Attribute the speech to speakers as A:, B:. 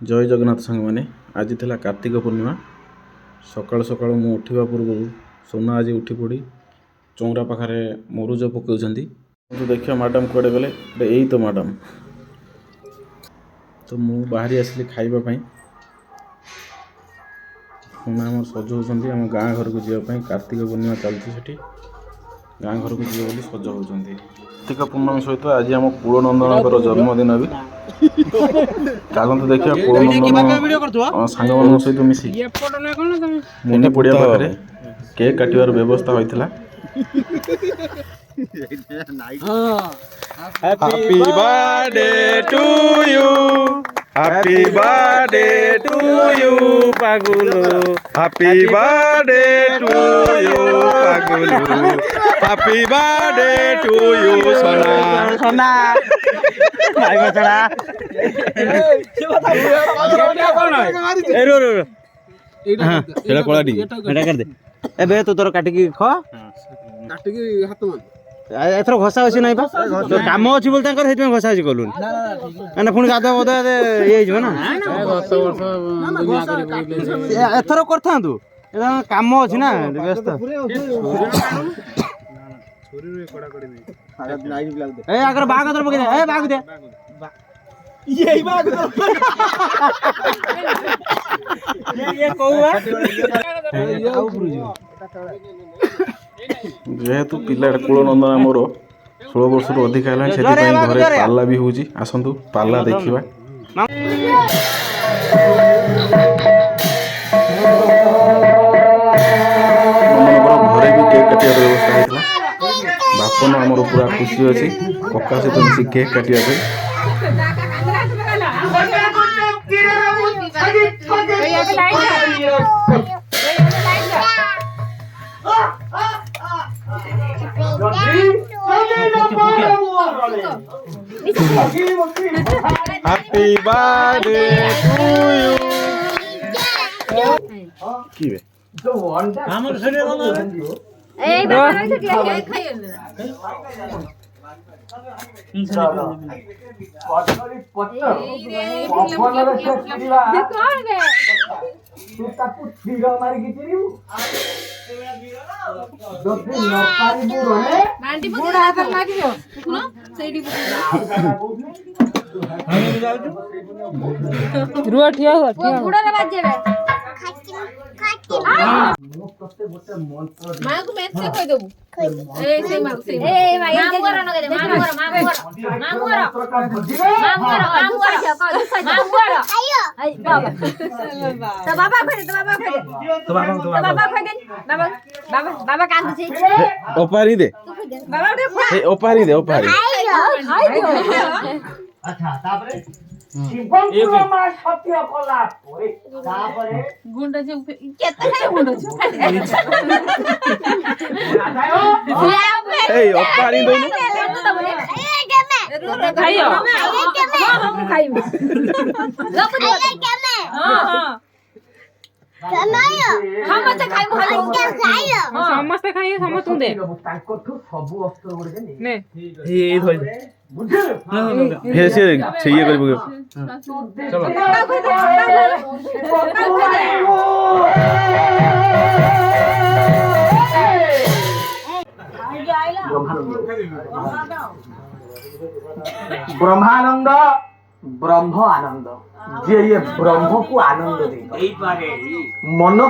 A: जय जगन्नाथ सांग मैंने आज थिला कार्तिक पूर्णिमा सकाल सकाल मु उठा पूर्व सोना आज उठी पड़ी चौरा पाखे मरुज पकाउछंती तो देखिए मैडम कुआडे गले यही तो मैडम तो मु बाहरी आसली खाइबापी सोना आम सजाऊँच आम गाँ घर को जावाई कार्तिक पूर्णिमा चलती से गाँ घर को जी सजाऊँ कार्तिक पूर्णमी सहित आज आम कूलनंदन जन्मदिन भी चलते देखिए कूलनंदन सांग मान सहित मिसी मुनि पड़िया पाखे केक काटिबार व्यवस्था होता
B: Happy birthday to you. Happy birthday to you, Pagulu. Happy birthday to you, Pagulu. Happy birthday to you, Sona. Sona. Bhai bachara. Etah Cola दी एटा कर दे एबे तो तोर काटी की ख काटी की हाथ मान एथरो घसा होसी नै बा तो काम अछि बोल ताकर हेतमे घसा होसी कलुन माने पुनी गादा बदा ए हिजो ना 10 वर्ष दुनिया करे एथरो करथा तू एदा काम अछि ना व्यस्त छोरी रे कोडा कोडी नै लाइव लाग दे ए अगर बाग अदर बगे ए बाग दे यही बाग ये कहूआ
A: जेहेतु पिला कूलनंदन मोर 16 वर्ष अधिक है घरे पाला भी हूँ आसतु पाला देखा घरे भी केक काटिया व्यवस्था होता बापन आमर पूरा खुशी अच्छी कका सहित मिसी cake काटिया
B: Happy birthday to you.
A: की बे
B: हमर शरीर बंद
C: ए बाबा से दिया खाइए
D: रुआ ठिया हो ठिया
C: बुड़ा रे बाजे रे मां को मैच से कह देबू ए से मां से ए भाई मां को न दे मां को आयो आई बाबा तो बाबा कह दे बाबा कान से
B: ओपारी दे
C: बाबा दे
B: ओपारी दे ओपारी
E: अच्छा तापरे शिवंकुर मा सत्य कला परे तापरे
C: गुंडा जे केते है गुंडा
B: ए ओपारी दे
C: खाइयो हम खाइबे हां हां हम मत खाइबो खाइयो
D: समस्त खाइए समस्त दे
E: ताको ठु सब अस्त्र गुड के
D: ने
B: ए धोइ दे हे से ये करबो चलो
E: ब्रह्मानंद ब्रह्म आनंद जे ये ब्रह्म को आनंद दे मन